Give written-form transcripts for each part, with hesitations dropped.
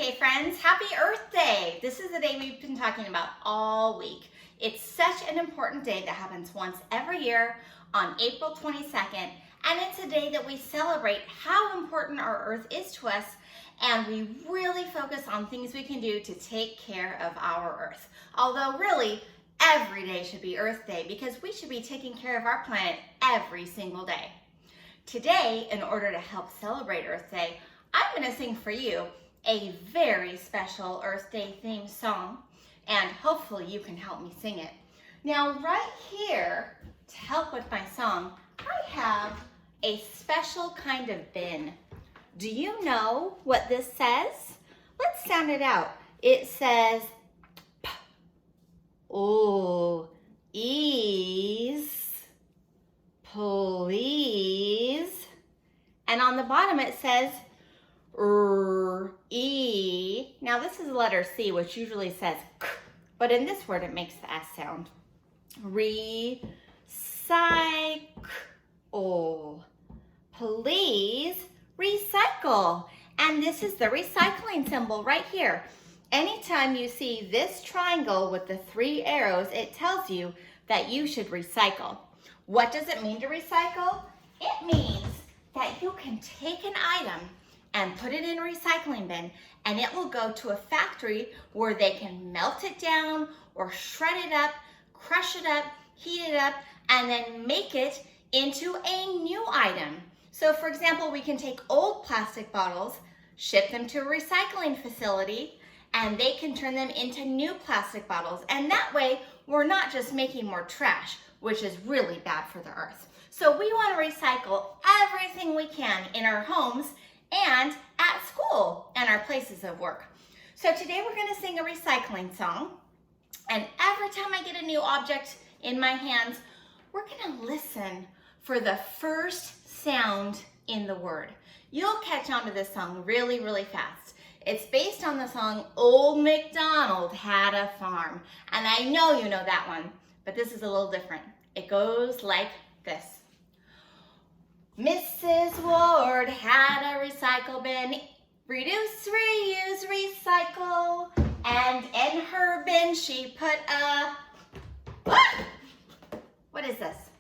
Okay, friends, happy Earth Day. This is the day we've been talking about all week. It's such an important day that happens once every year on April 22nd, and it's a day that we celebrate how important our Earth is to us, and we really focus on things we can do to take care of our Earth. Although really, every day should be Earth Day because we should be taking care of our planet every single day. Today, in order to help celebrate Earth Day, I'm going to sing for you a very special Earth Day themed song, and hopefully you can help me sing it. Now, right here, to help with my song, I have a special kind of bin. Do you know what this says? Let's sound it out. It says P, O, ease, please. And on the bottom it says E. Now this is the letter C, which usually says K, but in this word it makes the S sound. Recycle. Please recycle. And this is the recycling symbol right here. Anytime you see this triangle with the 3 arrows, it tells you that you should recycle. What does it mean to recycle? It means that you can take an item and put it in a recycling bin, and it will go to a factory where they can melt it down or shred it up, crush it up, heat it up, and then make it into a new item. So for example, we can take old plastic bottles, ship them to a recycling facility, and they can turn them into new plastic bottles. And that way, we're not just making more trash, which is really bad for the earth. So we want to recycle everything we can in our homes and at school and our places of work. So today we're going to sing a recycling song, and every time I get a new object in my hands, we're going to listen for the first sound in the word. You'll catch on to this song really, really fast. It's based on the song Old MacDonald Had a Farm, and I know you know that one, but this is a little different. It goes like this. Mrs. Ward had a recycle bin, reduce, reuse, recycle, and in her bin she put what is this?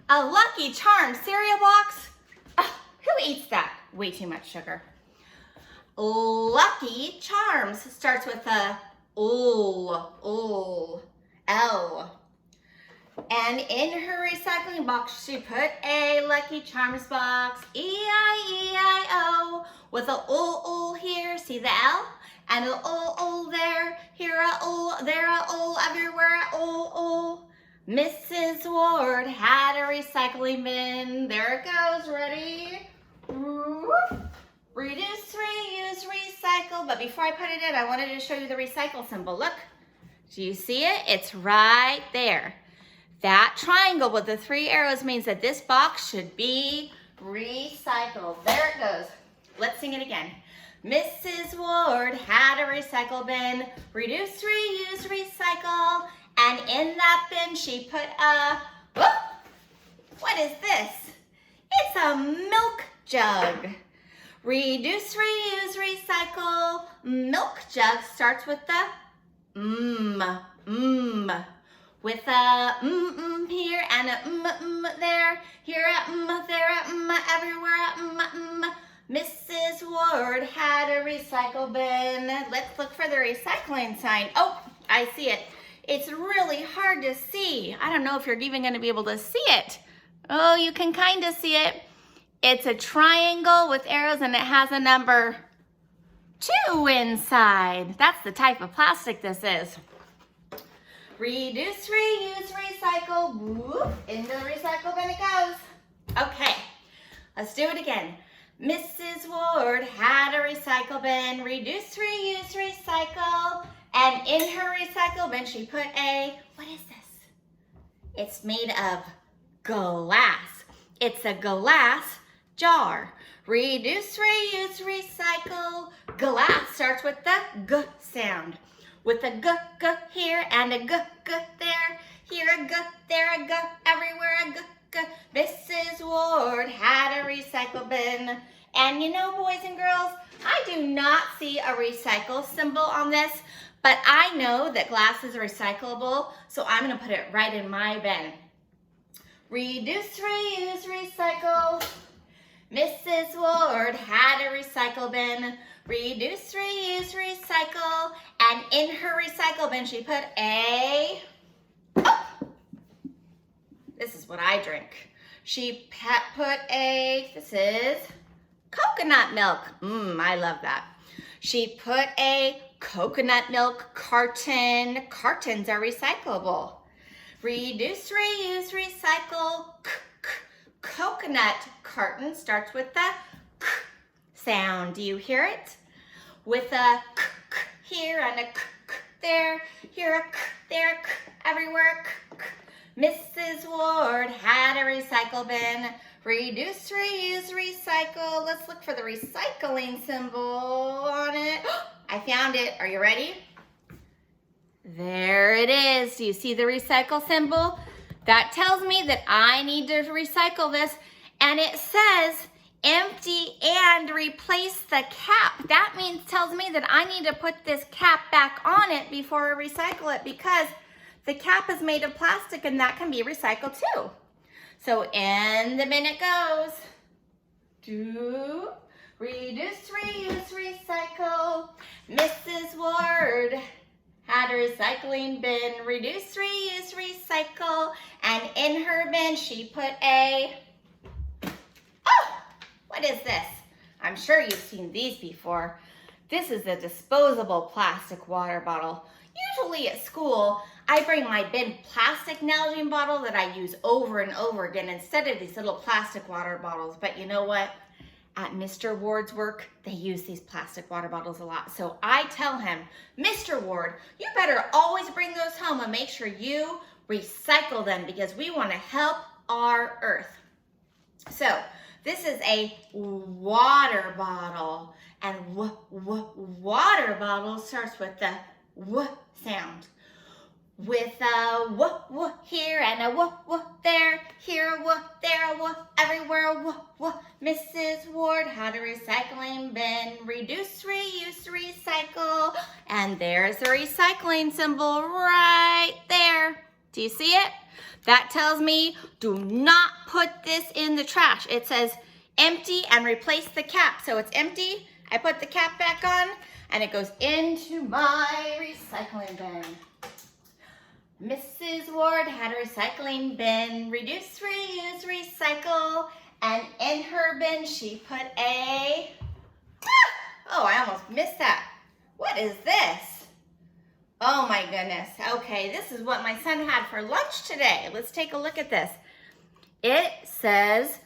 A Lucky Charms cereal box? Oh, who eats that? Way too much sugar. Lucky Charms starts with a L. And in her recycling box, she put a Lucky Charms box, E-I-E-I-O, with a O here, see the L? And a O there, here a O, there a O, everywhere a O. Mrs. Ward had a recycling bin, there it goes, ready? Reduce, reuse, recycle. But before I put it in, I wanted to show you the recycle symbol. Look, do you see it? It's right there. That triangle with the 3 arrows means that this box should be recycled. There it goes. Let's sing it again. Mrs. Ward had a recycle bin, reduce, reuse, recycle, and in that bin she put a, what is this? It's a milk jug. Reduce, reuse, recycle. Milk jug starts with the with a here and a there, here a there a everywhere a Mrs. Ward had a recycle bin. Let's look for the recycling sign. Oh, I see it. It's really hard to see. I don't know if you're even going to be able to see it. Oh, you can kind of see it. It's a triangle with arrows and it has a number 2 inside. That's the type of plastic this is. Reduce, reuse, recycle. Whoop, into the recycle bin it goes. Okay, let's do it again. Mrs. Ward had a recycle bin. Reduce, reuse, recycle. And in her recycle bin she put a, what is this? It's made of glass. It's a glass jar. Reduce, reuse, recycle. Glass starts with the G sound. With a G here and a G there. Here a G, there a G, everywhere a G. Mrs. Ward had a recycle bin. And you know, boys and girls, I do not see a recycle symbol on this, but I know that glass is recyclable, so I'm gonna put it right in my bin. Reduce, reuse, recycle. Mrs. Ward had a recycle bin. Reduce, reuse, recycle. And in her recycle bin, she put a, oh, this is what I drink. She put a, this is coconut milk. I love that. She put a coconut milk carton. Cartons are recyclable. Reduce, reuse, recycle. Coconut carton starts with the k sound. Do you hear it? With a k here and a k there, here a k, there a k, everywhere k. Mrs. Ward had a recycle bin. Reduce, reuse, recycle. Let's look for the recycling symbol on it. I found it. Are you ready? There it is. Do you see the recycle symbol? That tells me that I need to recycle this, and it says empty and replace the cap. That tells me that I need to put this cap back on it before I recycle it, because the cap is made of plastic and that can be recycled too. So in the bin it goes. Do, reduce, reuse, recycle. Mrs. Ward had a recycling bin. Reduce, reuse, recycle. And in her bin she put a, oh, what is this? I'm sure you've seen these before. This is a disposable plastic water bottle. Usually at school, I bring my big plastic Nalgene bottle that I use over and over again instead of these little plastic water bottles. But you know what? At Mr. Ward's work, they use these plastic water bottles a lot. So I tell him, Mr. Ward, you better always bring those home and make sure you recycle them, because we want to help our earth. So this is a water bottle, and water bottle starts with the w sound. With a w here and a w there, here a w, there a w, everywhere a w. Mrs. Ward had a recycling bin. Reduce, reuse, recycle. And there's the recycling symbol right there. Do you see it? That tells me do not put this in the trash. It says empty and replace the cap. So it's empty. I put the cap back on and it goes into my recycling bin. Mrs. Ward had a recycling bin. Reduce, reuse, recycle. And in her bin, she put a, oh, I almost missed that. What is this? Oh my goodness. Okay, this is what my son had for lunch today. Let's take a look at this. It says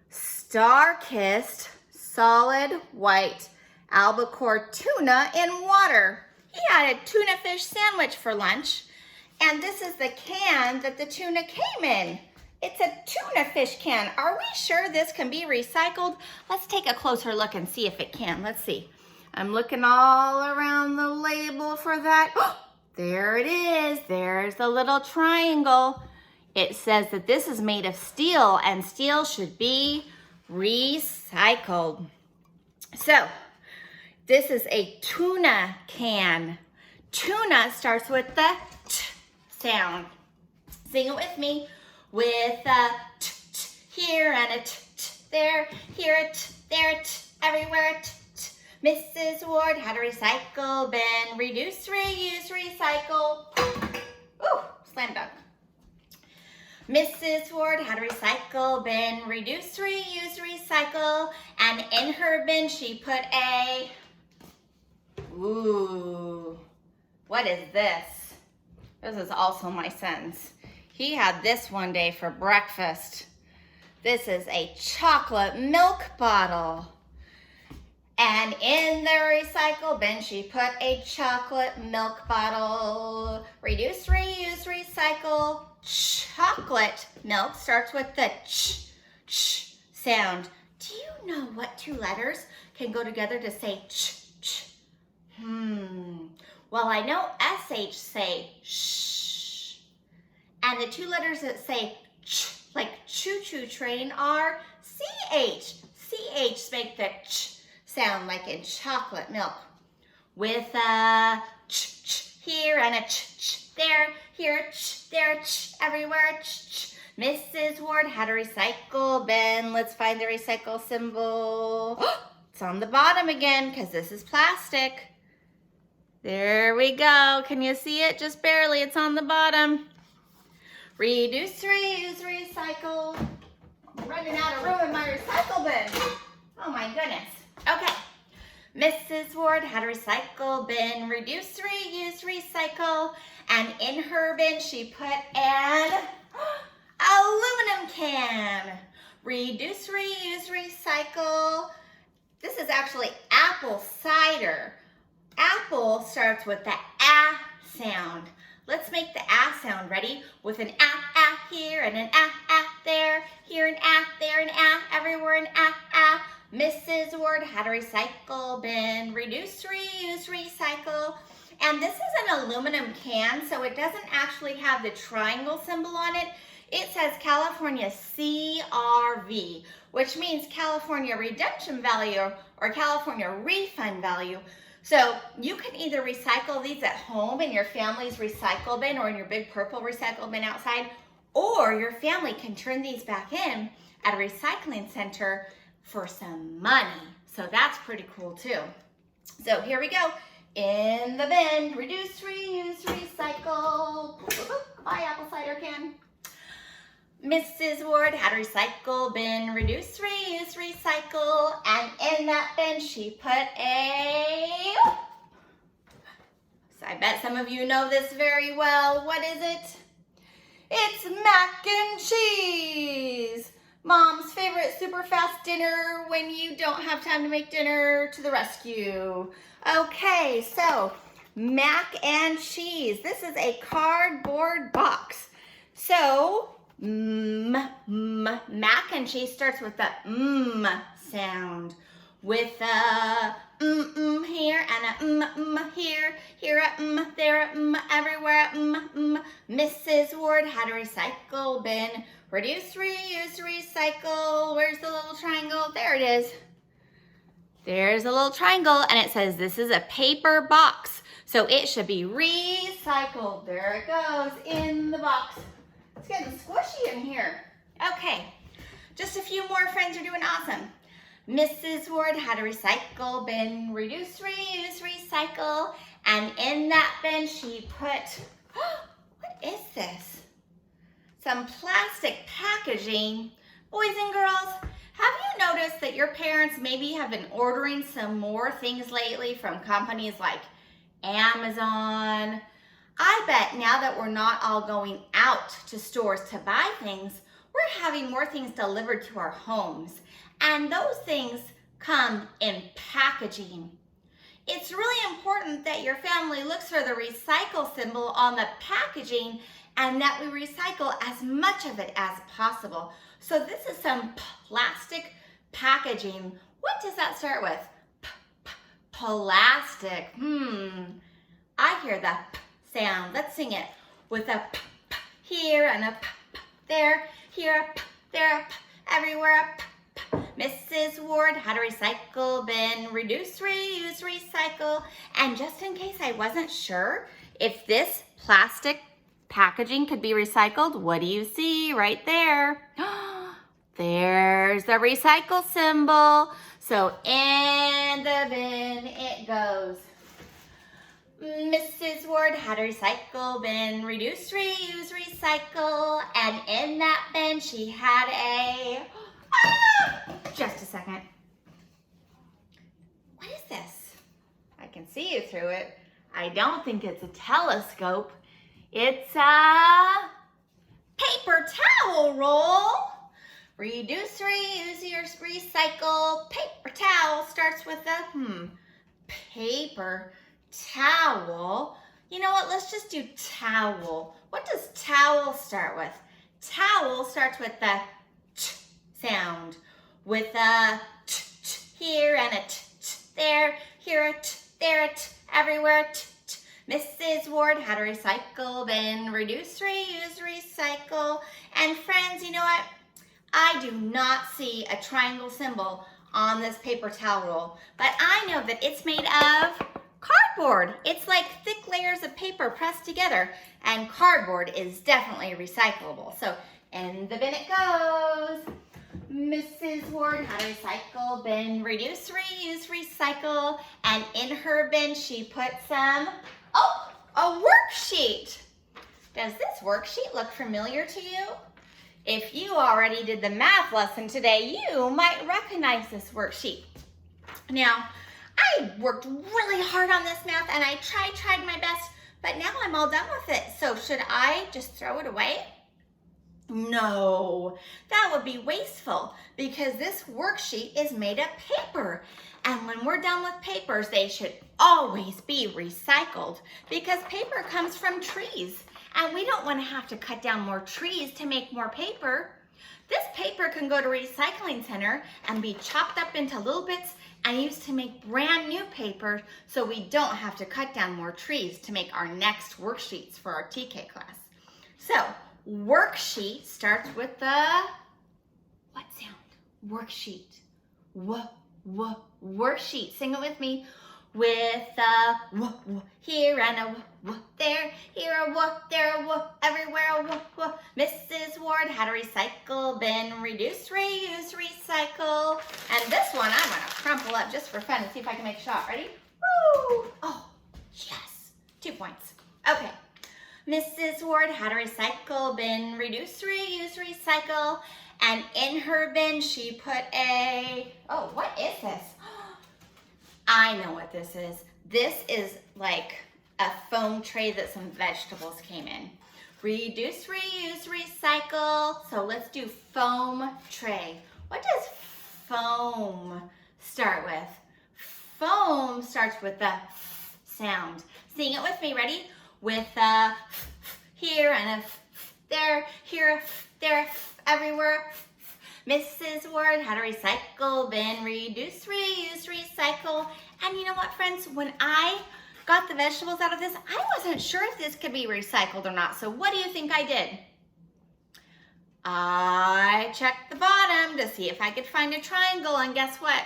Star-Kissed solid white albacore tuna in water. He had a tuna fish sandwich for lunch. And this is the can that the tuna came in. It's a tuna fish can. Are we sure this can be recycled? Let's take a closer look and see if it can. Let's see. I'm looking all around the label for that. Oh, there it is. There's the little triangle. It says that this is made of steel, and steel should be recycled. So, this is a tuna can. Tuna starts with the t sound. Sing it with me. With a t, t here and a t, t there, here a t, there a t, everywhere a t, t. Mrs. Ward had a recycle bin. Reduce, reuse, recycle. Ooh, slam dunk. Mrs. Ward had a recycle bin. Reduce, reuse, recycle. And in her bin she put a, ooh, what is this? This is also my son's. He had this one day for breakfast. This is a chocolate milk bottle. And in the recycle bin, she put a chocolate milk bottle. Reduce, reuse, recycle. Chocolate milk starts with the ch, ch sound. Do you know what two letters can go together to say ch, ch? Well, I know SH say shh. And the two letters that say ch, like choo-choo train, are CH. CH, make the ch sound like in chocolate milk. With a ch here and a ch there, here ch, there ch, everywhere ch. Mrs. Ward had a recycle bin. Let's find the recycle symbol. It's on the bottom again because this is plastic. There we go. Can you see it? Just barely. It's on the bottom. Reduce, reuse, recycle. I'm running out of room in my recycle bin. Oh my goodness. Okay. Mrs. Ward had a recycle bin. Reduce, reuse, recycle. And in her bin she put an aluminum can. Reduce, reuse, recycle. This is actually apple cider. Apple starts with the ah sound. Let's make the ah sound. Ready? With an ah here and an ah there. Here an ah, there an ah, everywhere an ah. Mrs. Ward had a recycle bin. Reduce, reuse, recycle. And this is an aluminum can, so it doesn't actually have the triangle symbol on it. It says California CRV, which means California redemption value or California refund value. So you can either recycle these at home in your family's recycle bin or in your big purple recycle bin outside, or your family can turn these back in at a recycling center for some money. So that's pretty cool too. So here we go. In the bin, reduce, reuse, recycle. Goodbye, apple cider can. Mrs. Ward had a recycle bin. Reduce, reuse, recycle. And in that bin, she put a... So I bet some of you know this very well. What is it? It's mac and cheese. Mom's favorite super fast dinner when you don't have time to make dinner to the rescue. Okay, so mac and cheese. This is a cardboard box. So mac and cheese starts with the sound. With a here and a here, here a there a everywhere a Mrs. Ward had a recycle bin. Reduce, reuse, recycle. Where's the little triangle? There it is. There's a little triangle and it says this is a paper box. So it should be recycled. There it goes in the box. It's getting squishy in here. Okay, just a few more. Friends are doing awesome. Mrs. Ward had a recycle bin. Reduce, reuse, recycle. And in that bin she put, what is this? Some plastic packaging. Boys and girls, have you noticed that your parents maybe have been ordering some more things lately from companies like Amazon? I bet now that we're not all going out to stores to buy things, we're having more things delivered to our homes. And those things come in packaging. It's really important that your family looks for the recycle symbol on the packaging and that we recycle as much of it as possible. So this is some plastic packaging. What does that start with? Plastic. I hear the p sound. Let's sing it with a p here and a p there, here a p, there a p, everywhere a p. Mrs. Ward had a recycle bin. Reduce, reuse, recycle. And just in case I wasn't sure if this plastic packaging could be recycled, what do you see right there? There's the recycle symbol. So in the bin it goes. Mrs. Ward had a recycle bin. Reduce, reuse, recycle. And in that bin she had a... Just a second. What is this? I can see you through it. I don't think it's a telescope. It's a paper towel roll. Reduce, reuse, recycle. Paper towel starts with a paper towel. You know what? Let's just do towel. What does towel start with? Towel starts with the t sound. With a t here and a t there, here a t, there a t, everywhere t. Mrs. Ward had a recycle bin. Reduce, reuse, recycle. And friends, you know what? I do not see a triangle symbol on this paper towel roll, but I know that it's made of cardboard. It's like thick layers of paper pressed together, and cardboard is definitely recyclable. So in the bin it goes. Mrs. Ward had a recycle bin, reduce, reuse, recycle, and in her bin she put some, a worksheet. Does this worksheet look familiar to you? If you already did the math lesson today, you might recognize this worksheet. Now, I worked really hard on this math and I tried my best, but now I'm all done with it. So should I just throw it away? No, that would be wasteful because this worksheet is made of paper. And when we're done with papers, they should always be recycled because paper comes from trees. And we don't want to have to cut down more trees to make more paper. This paper can go to a recycling center and be chopped up into little bits and used to make brand new paper so we don't have to cut down more trees to make our next worksheets for our TK class. So, worksheet starts with the, what sound? Worksheet. Worksheet. Sing it with me. With a here and a there, here a there a everywhere a Mrs. Ward had a recycle bin, reduce, reuse, recycle. And this one I'm gonna crumple up just for fun and see if I can make a shot. Ready? Woo! Oh, yes, 2 points. Okay. Mrs. Ward had a recycle bin, reduce, reuse, recycle. And in her bin she put a, oh, what is this? I know what this is. This is like a foam tray that some vegetables came in. Reduce, reuse, recycle. So let's do foam tray. What does foam start with? Foam starts with the f sound. Sing it with me, ready? With a here and a there, here, there, everywhere. Mrs. Ward had a recycle bin, reduce, reuse, recycle. And you know what, friends? When I got the vegetables out of this, I wasn't sure if this could be recycled or not. So what do you think I did? I checked the bottom to see if I could find a triangle, and guess what?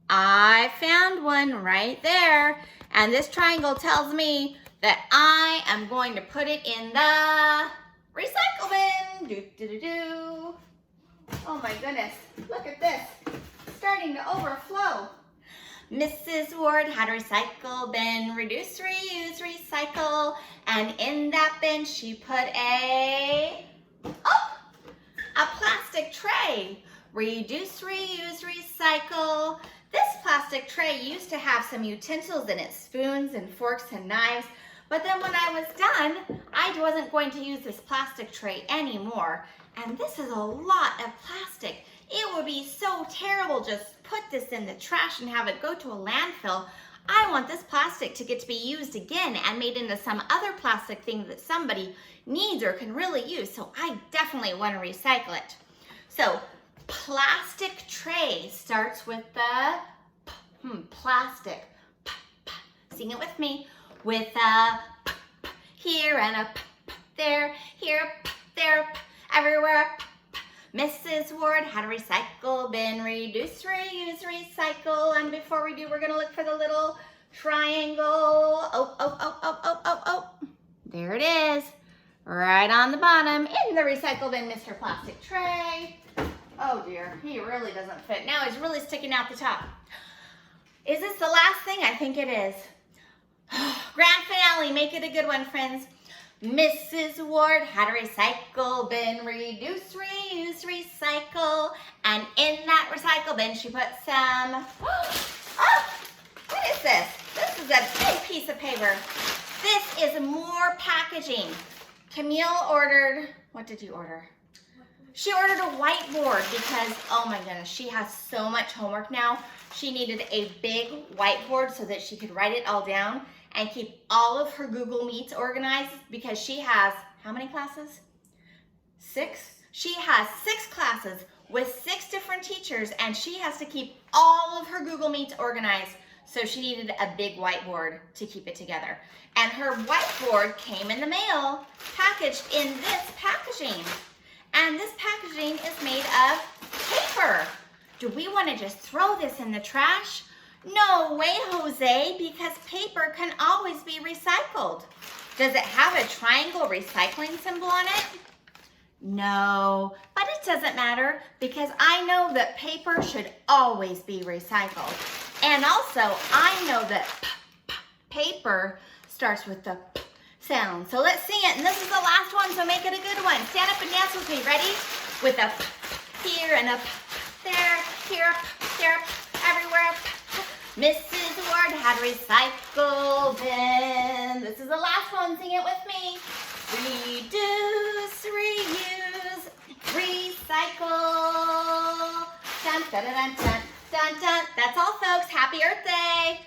I found one right there. And this triangle tells me that I am going to put it in the recycle bin. Oh my goodness, look at this. It's starting to overflow. Mrs. Ward had a recycle bin, reduce, reuse, recycle, and in that bin she put a plastic tray. Reduce, reuse, recycle. This plastic tray used to have some utensils in it, spoons and forks and knives, but then when I was done, I wasn't going to use this plastic tray anymore. And this is a lot of plastic. It would be so terrible just put this in the trash and have it go to a landfill. I want this plastic to get to be used again and made into some other plastic thing that somebody needs or can really use. So I definitely want to recycle it. So plastic tray starts with the plastic. Sing it with me. With a here and a there, here, there, everywhere. Mrs. Ward had a recycle bin, reduce, reuse, recycle. And before we do, we're gonna look for the little triangle. Oh. There it is, right on the bottom in the recycle bin, Mr. Plastic Tray. Oh dear, he really doesn't fit. Now he's really sticking out the top. Is this the last thing? I think it is. Grand finale, make it a good one, friends. Mrs. Ward had a recycle bin, reduce, reuse, recycle, and in that recycle bin she put some, what is this? This is a big piece of paper. This is more packaging. Camille ordered, what did you order? She ordered a whiteboard because, oh my goodness, she has so much homework now. She needed a big whiteboard so that she could write it all down and keep all of her Google Meets organized because she has, how many classes? 6? She has 6 classes with 6 different teachers and she has to keep all of her Google Meets organized. So she needed a big whiteboard to keep it together. And her whiteboard came in the mail, packaged in this packaging. And this packaging is made of paper. Do we want to just throw this in the trash? No way, Jose, because paper can always be recycled. Does it have a triangle recycling symbol on it? No, but it doesn't matter because I know that paper should always be recycled. And also, I know that paper starts with the p sound. So let's sing it. And this is the last one, so make it a good one. Stand up and dance with me. Ready? With a p here and a p there, here, there, everywhere. Mrs. Ward had recycled bin. This is the last one. Sing it with me. Reduce, reuse, recycle. Dun, dun, dun, dun, dun, dun. That's all, folks. Happy Earth Day.